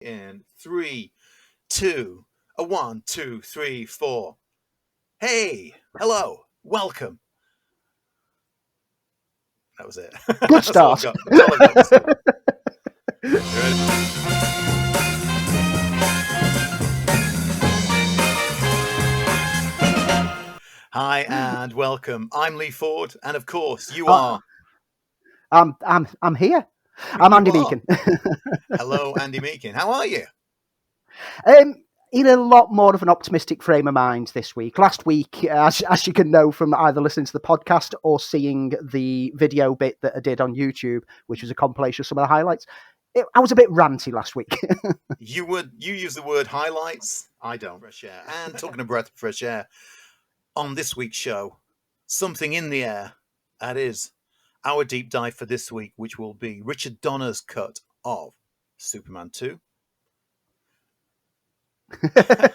In 3, 2, 1, 2, 3, 4. Hey, hello, welcome. That was it. Good start. That's all I've got to say. You ready? Hi and welcome. I'm Lee Ford, and of course you are. I'm here. I'm Andy Meakin. Hello, Andy Meakin. How are you? In a lot more of an optimistic frame of mind this week. Last week, as you can know from either listening to the podcast or seeing the video bit that I did on YouTube, which was a compilation of some of the highlights, I was a bit ranty last week. You use the word highlights. I don't. Fresh air. And talking of breath of fresh air, on this week's show, something in the air. That is our deep dive for this week, which will be Richard Donner's cut of Superman 2. You're gonna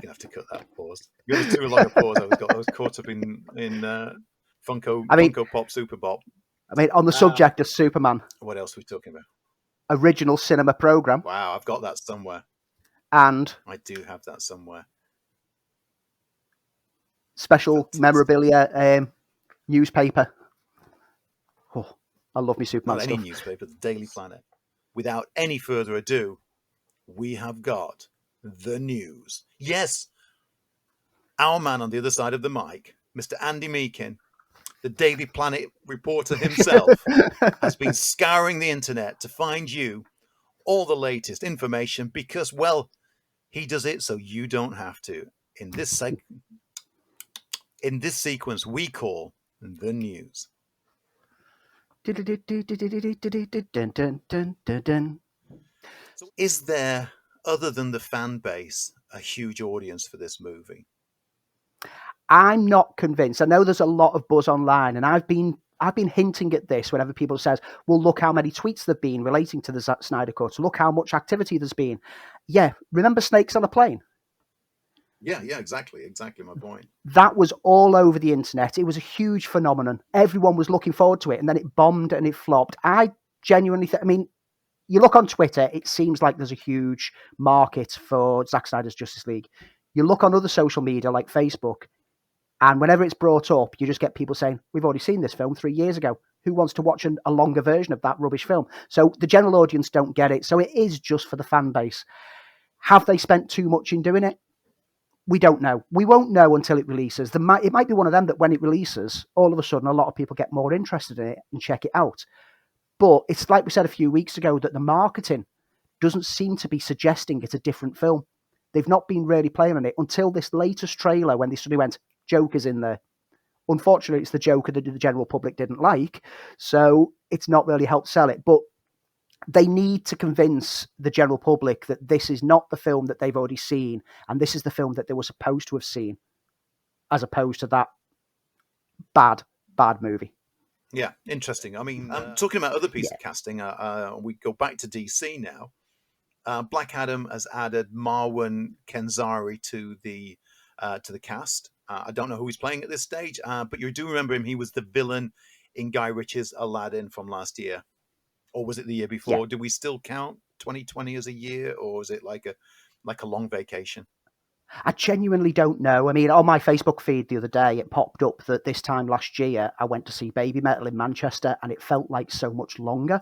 have to cut that pause. It was too long a pause. I was caught up in Funko Pop Super Bop. I mean, on the subject of Superman. What else are we talking about? Original cinema program. Wow, I've got that somewhere. And I do have that somewhere. Special memorabilia newspaper. Oh, I love me Superman Not stuff. any newspaper, the Daily Planet. Without any further ado, we have got the news. Yes, our man on the other side of the mic, Mr. Andy Meakin, the Daily Planet reporter himself, has been scouring the internet to find you all the latest information because, well, he does it so you don't have to. In this sequence we call the news. So is there, other than the fan base, a huge audience for this movie? I'm not convinced. I know there's a lot of buzz online, and I've been hinting at this whenever people says, well, look how many tweets there've been relating to the Zack Snyder Cut. Look how much activity there's been. Yeah, remember Snakes on a Plane? Yeah, exactly my point. That was all over the internet. It was a huge phenomenon. Everyone was looking forward to it, and then it bombed and it flopped. I genuinely you look on Twitter, it seems like there's a huge market for Zack Snyder's Justice League. You look on other social media like Facebook, and whenever it's brought up, you just get people saying, we've already seen this film 3 years ago. Who wants to watch a longer version of that rubbish film? So the general audience don't get it. So it is just for the fan base. Have they spent too much in doing it? We don't know. We won't know until it releases. It might be one of them that when it releases, all of a sudden a lot of people get more interested in it and check it out. But it's like we said a few weeks ago that the marketing doesn't seem to be suggesting it's a different film. They've not been really playing on it until this latest trailer when they suddenly went, Joker's in there. Unfortunately, it's the Joker that the general public didn't like, so it's not really helped sell it. But they need to convince the general public that this is not the film that they've already seen, and this is the film that they were supposed to have seen, as opposed to that bad movie. Yeah, interesting. I mean, talking about other pieces of casting, we go back to DC now. Black Adam has added Marwan Kenzari to the cast. I don't know who he's playing at this stage, but you do remember him. He was the villain in Guy Ritchie's Aladdin from last year. Or was it the year before? Yeah. Do we still count 2020 as a year, or is it like a long vacation? I genuinely don't know. I mean, on my Facebook feed the other day, it popped up that this time last year, I went to see Baby Metal in Manchester, and it felt like so much longer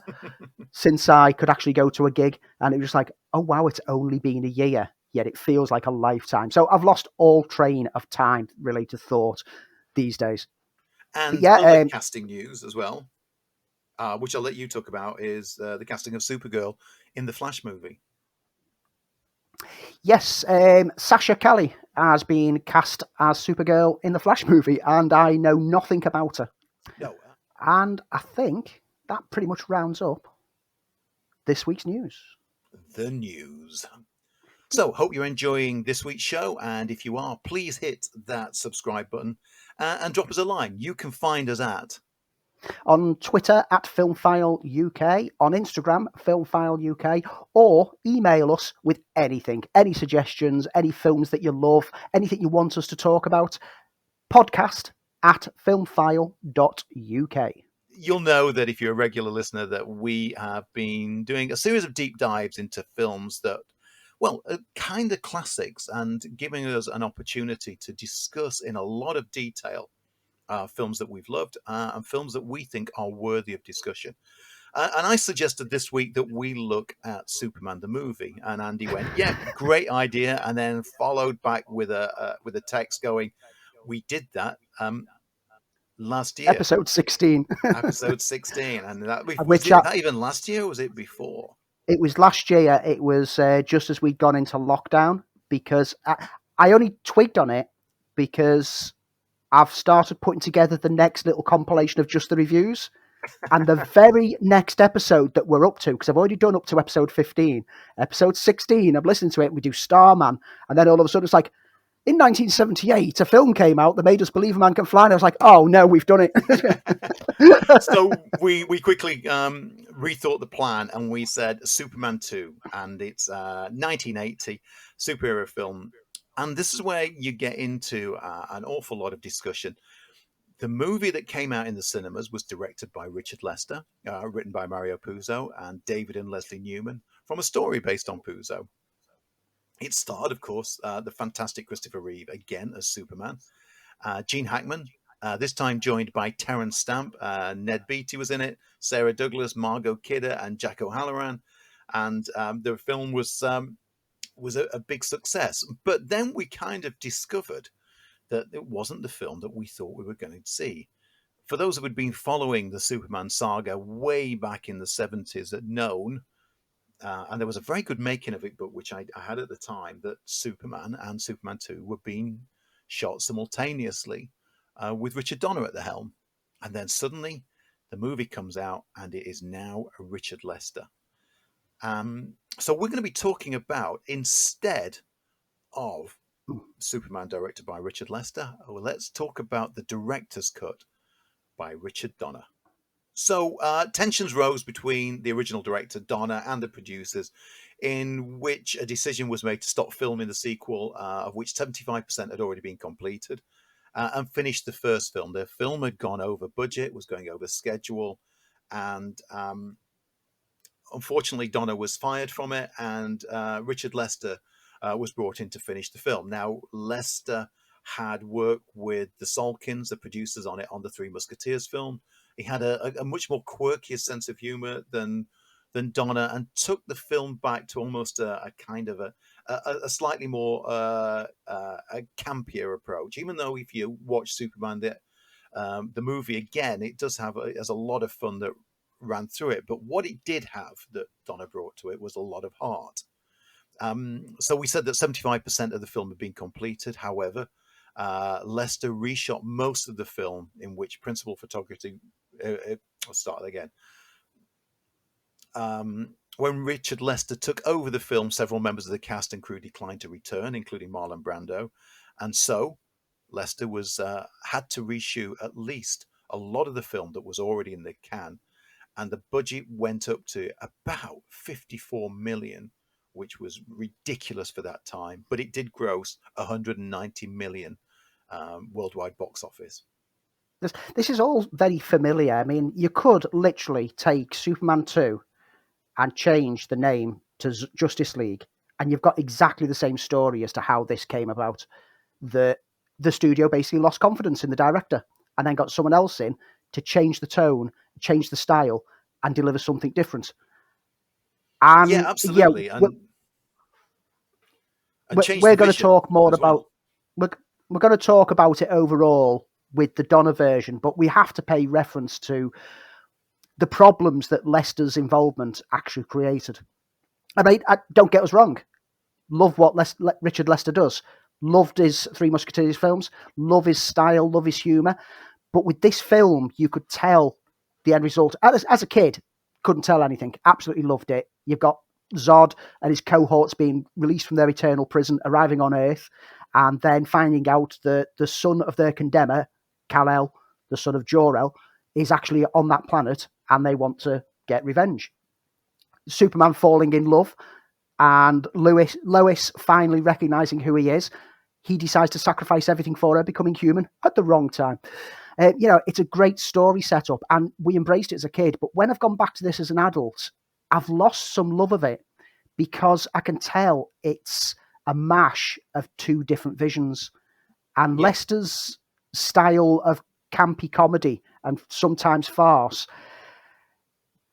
since I could actually go to a gig. And it was like, oh, wow, it's only been a year, yet it feels like a lifetime. So I've lost all train of time related thought these days. And other casting news as well, which I'll let you talk about, is the casting of Supergirl in the Flash movie. Yes, Sasha Calle has been cast as Supergirl in the Flash movie, and I know nothing about her. No. And I think that pretty much rounds up this week's news. The news. So, hope you're enjoying this week's show, and if you are, please hit that subscribe button and drop us a line. You can find us at on Twitter at FilmFile UK, on Instagram, FilmFile UK, or email us with anything, any suggestions, any films that you love, anything you want us to talk about, podcast at filmfile.uk. you'll know that if you're a regular listener, that we have been doing a series of deep dives into films that, well, are kind of classics, and giving us an opportunity to discuss in a lot of detail films that we've loved and films that we think are worthy of discussion. And I suggested this week that we look at Superman the movie, and Andy went, "Yeah, great idea," and then followed back with a text going, "We did that last year, Episode 16. episode 16," and that was Which it. That even last year, or was it before? it was last year. It was just as we'd gone into lockdown, because I only twigged on it because I've started putting together the next little compilation of just the reviews. And the very next episode that we're up to, because I've already done up to episode 15, episode 16, I'm listening to it, and we do Starman. And then all of a sudden it's like, in 1978, a film came out that made us believe a man can fly. And I was like, oh, no, we've done it. So we quickly rethought the plan, and we said Superman 2, and it's 1980 superhero film. And this is where you get into an awful lot of discussion. The movie that came out in the cinemas was directed by Richard Lester, written by Mario Puzo and David and Leslie Newman, from a story based on Puzo. It starred, of course, the fantastic Christopher Reeve again as Superman, Gene Hackman, this time joined by Terence Stamp. Ned Beatty was in it, Sarah Douglas, Margot Kidder, and Jack O'Halloran. And the film was a big success. But then we kind of discovered that it wasn't the film that we thought we were going to see. For those who had been following the Superman saga way back in the 70s had known, and there was a very good making of it, but which I had at the time, that Superman and Superman 2 were being shot simultaneously with Richard Donner at the helm. And then suddenly the movie comes out, and it is now a Richard Lester. So we're going to be talking about, instead of Superman directed by Richard Lester, let's talk about the director's cut by Richard Donner. So tensions rose between the original director, Donner, and the producers, in which a decision was made to stop filming the sequel, of which 75% had already been completed, and finished the first film. The film had gone over budget, was going over schedule, and unfortunately, Donner was fired from it, and Richard Lester was brought in to finish the film. Now, Lester had worked with the Salkins, the producers on it, on the Three Musketeers film. He had a much more quirkier sense of humor than Donner, and took the film back to almost a kind of a slightly more a campier approach. Even though if you watch Superman, the movie again, it does have has a lot of fun that ran through it. But what it did have that Donner brought to it was a lot of heart. So we said that 75% of the film had been completed. However, Lester reshot most of the film, in which principal photography. I'll start again. When Richard Lester took over the film, several members of the cast and crew declined to return, including Marlon Brando, and so Lester was had to reshoot at least a lot of the film that was already in the can, and the budget went up to about 54 million, which was ridiculous for that time, but it did gross 190 million worldwide box office. This is all very familiar. I mean, you could literally take Superman 2 and change the name to Justice League, and you've got exactly the same story as to how this came about. The studio basically lost confidence in the director, and then got someone else in to change the tone, change the style, and deliver something different. And yeah, absolutely. Yeah, we're going to talk more about we're going to talk about it overall with the Donner version, but we have to pay reference to the problems that Lester's involvement actually created. I mean, don't get us wrong. Love what Richard Lester does. Loved his Three Musketeers films. Love his style. Love his humour. But with this film, you could tell the end result. As a kid, couldn't tell anything. Absolutely loved it. You've got Zod and his cohorts being released from their eternal prison, arriving on Earth, and then finding out that the son of their condemner, Kal-El, the son of Jor-El, is actually on that planet, and they want to get revenge. Superman falling in love, and Lois finally recognizing who he is. He decides to sacrifice everything for her, becoming human at the wrong time. It's a great story setup, and we embraced it as a kid. But when I've gone back to this as an adult, I've lost some love of it because I can tell it's a mash of two different visions. And Lester's style of campy comedy and sometimes farce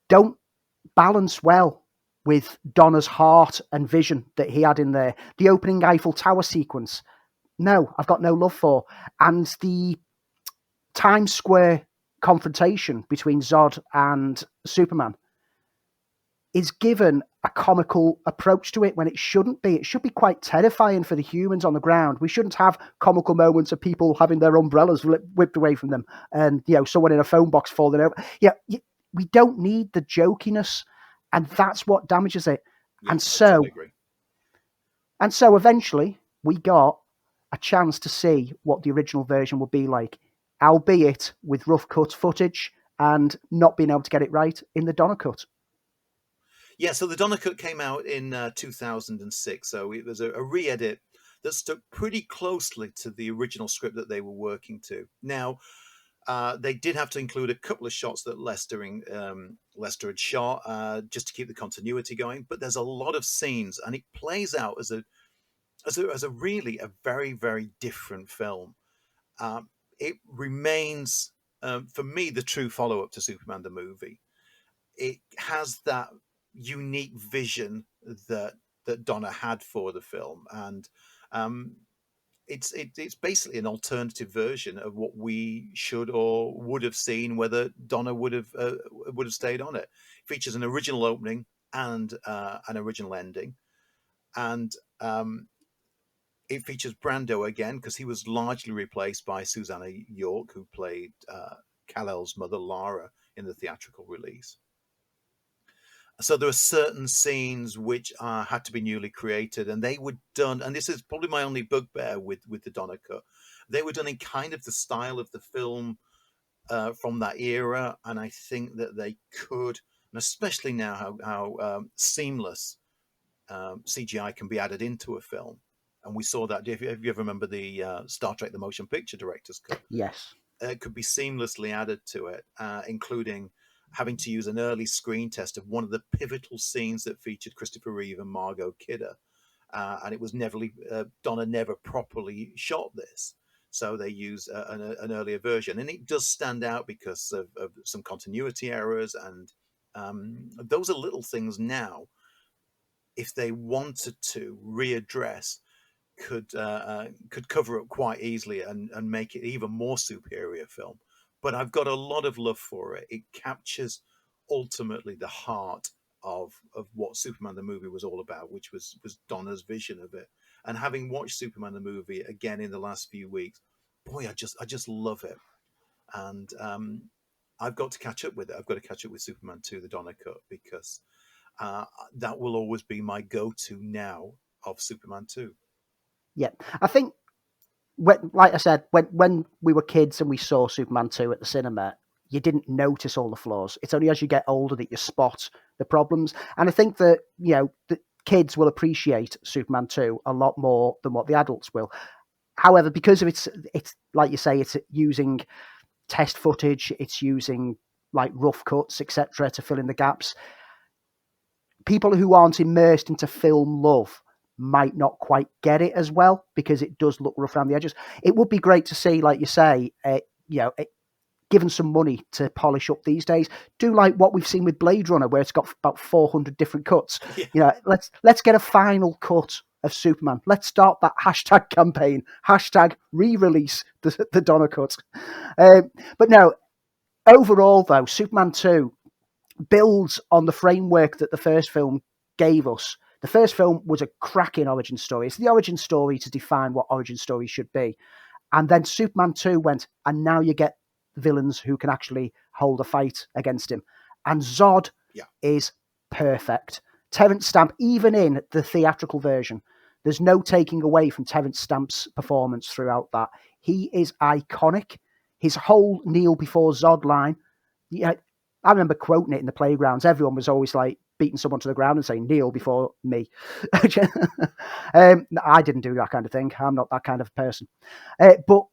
don't balance well with Donner's heart and vision that he had in there. The opening Eiffel Tower sequence, no, I've got no love for. And the Times Square confrontation between Zod and Superman is given a comical approach to it when it shouldn't be. It should be quite terrifying for the humans on the ground. We shouldn't have comical moments of people having their umbrellas whipped away from them and, someone in a phone box falling over. We don't need the jokiness, and that's what damages it. Yeah, and totally agree. And so eventually we got a chance to see what the original version would be like, albeit with rough cut footage and not being able to get it right in the Donner cut. Yeah, so the Donner cut came out in 2006, so it was a re-edit that stuck pretty closely to the original script that they were working to. Now, they did have to include a couple of shots that Lester had shot just to keep the continuity going, but there's a lot of scenes, and it plays out as a really a very, very different film. It remains, for me, the true follow-up to Superman the movie. It has that unique vision that Donner had for the film, and it's basically an alternative version of what we should or would have seen whether Donner would have stayed on it. It features an original opening and an original ending, and it features Brando again because he was largely replaced by Susanna York, who played Kal-El's mother Lara in the theatrical release. So there are certain scenes which had to be newly created, and they were done. And this is probably my only bugbear with the Donner cut. They were done in kind of the style of the film from that era, and I think that they could, and especially now how seamless CGI can be added into a film. And we saw that. If you ever remember the Star Trek: The Motion Picture Director's Cut, yes, it could be seamlessly added to it, including having to use an early screen test of one of the pivotal scenes that featured Christopher Reeve and Margot Kidder. And it was Donner never properly shot this. So they used an earlier version. And it does stand out because of some continuity errors. And those are little things now, if they wanted to readdress, could cover up quite easily and make it even more superior film. But I've got a lot of love for it. It captures ultimately the heart of what Superman the movie was all about, which was Donner's vision of it. And having watched Superman the movie again in the last few weeks, boy, I just love it. And I've got to catch up with it. I've got to catch up with Superman 2, the Donner cut, because that will always be my go-to now of Superman 2. Yeah, I think, like I said, when we were kids and we saw Superman 2 at the cinema, you didn't notice all the flaws. It's only as you get older that you spot the problems. And I think that, the kids will appreciate Superman 2 a lot more than what the adults will. However, because of it's like you say, it's using test footage, it's using like rough cuts, etc., to fill in the gaps. People who aren't immersed into film love might not quite get it as well because it does look rough around the edges. It would be great to see, like you say, given some money to polish up these days, do like what we've seen with Blade Runner, where it's got about 400 different cuts. Yeah. Let's get a final cut of Superman. Let's start that hashtag campaign. Hashtag re-release the Donner cut. But no, overall though, Superman 2 builds on the framework that the first film gave us. The first film was a cracking origin story. It's the origin story to define what origin stories should be. And then Superman 2 went, and now you get villains who can actually hold a fight against him. And Zod is perfect. Terence Stamp, even in the theatrical version, there's no taking away from Terence Stamp's performance throughout that. He is iconic. His whole kneel before Zod line, I remember quoting it in the playgrounds. Everyone was always like beating someone to the ground and saying, kneel before me. I didn't do that kind of thing. I'm not that kind of person. But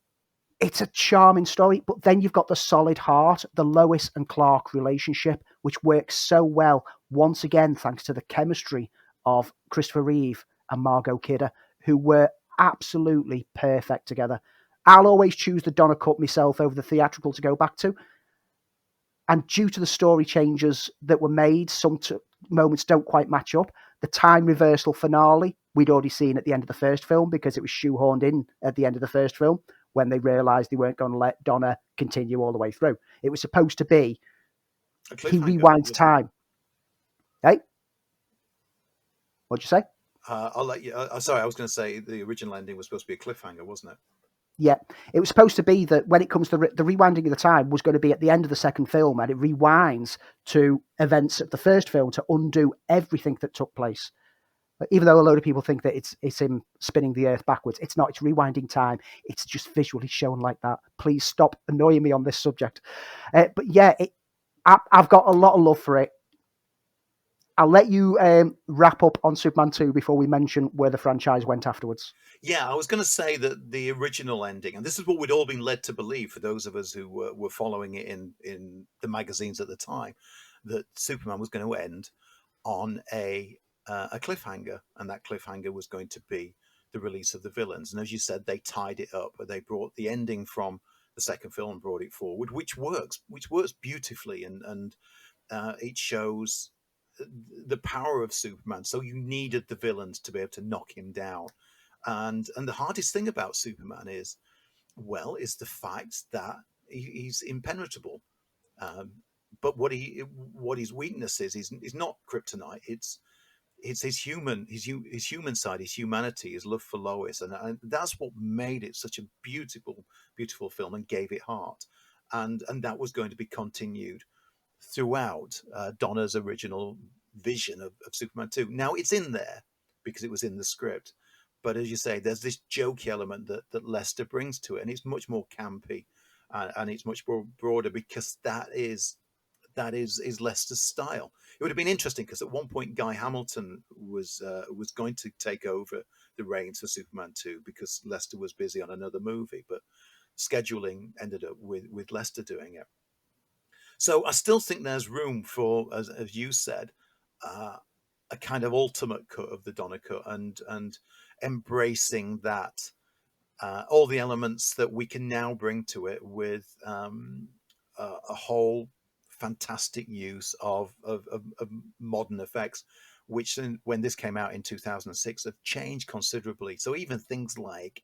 it's a charming story, but then you've got the solid heart, the Lois and Clark relationship, which works so well, once again, thanks to the chemistry of Christopher Reeve and Margot Kidder, who were absolutely perfect together. I'll always choose the Donna cut myself over the theatrical to go back to. And due to the story changes that were made, some moments don't quite match up. The time reversal finale we'd already seen at the end of the first film because it was shoehorned in at the end of the first film when they realised they weren't going to let Donna continue all the way through. It was supposed to be he rewinds time. Hey? What'd you say? I'll let you. Sorry, I was going to say the original ending was supposed to be a cliffhanger, wasn't it? Yeah, it was supposed to be that when it comes to the rewinding of the time was going to be at the end of the second film, and it rewinds to events of the first film to undo everything that took place. Even though a load of people think that it's him spinning the earth backwards, it's not. It's rewinding time. It's just visually shown like that. Please stop annoying me on this subject. But yeah, I've got a lot of love for it. I'll let you wrap up on Superman 2 before we mention where the franchise went afterwards. Yeah, I was going to say that the original ending, and this is what we'd all been led to believe for those of us who were following it in the magazines at the time, that Superman was going to end on a cliffhanger, and that cliffhanger was going to be the release of the villains. And as you said, they tied it up. They brought the ending from the second film, brought it forward, which works beautifully, and it shows the power of Superman. So you needed the villains to be able to knock him down. And the hardest thing about Superman is the fact that he's impenetrable. Um, but what his weakness is not kryptonite. It's his human side, his humanity, his love for Lois, and that's what made it such a beautiful film and gave it heart. And that was going to be continued throughout Donna's original vision of Superman 2. Now it's in there because it was in the script. But as you say, there's this jokey element that Lester brings to it, and it's much more campy and it's much more broader because that is Lester's style. It would have been interesting because at one point Guy Hamilton was going to take over the reins for Superman 2 because Lester was busy on another movie, but scheduling ended up with Lester doing it. So I still think there's room for, as you said, uh, a kind of ultimate cut of the Donna cut and embracing that all the elements that we can now bring to it with a whole fantastic use of modern effects, which when this came out in 2006 have changed considerably. So even things like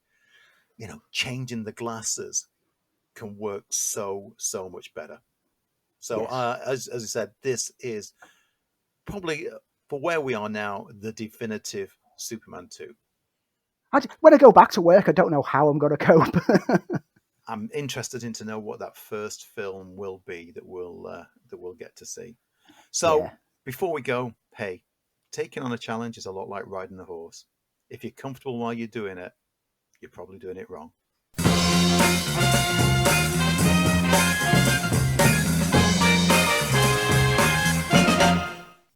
changing the glasses can work so much better. So, Yes. as I said, this is probably for where we are now the definitive Superman 2. When I go back to work, I don't know how I'm going to cope. I'm interested in to know what that first film will be that we'll get to see. So Yeah. before we go, hey, taking on a challenge is a lot like riding a horse. If you're comfortable while you're doing it, you're probably doing it wrong.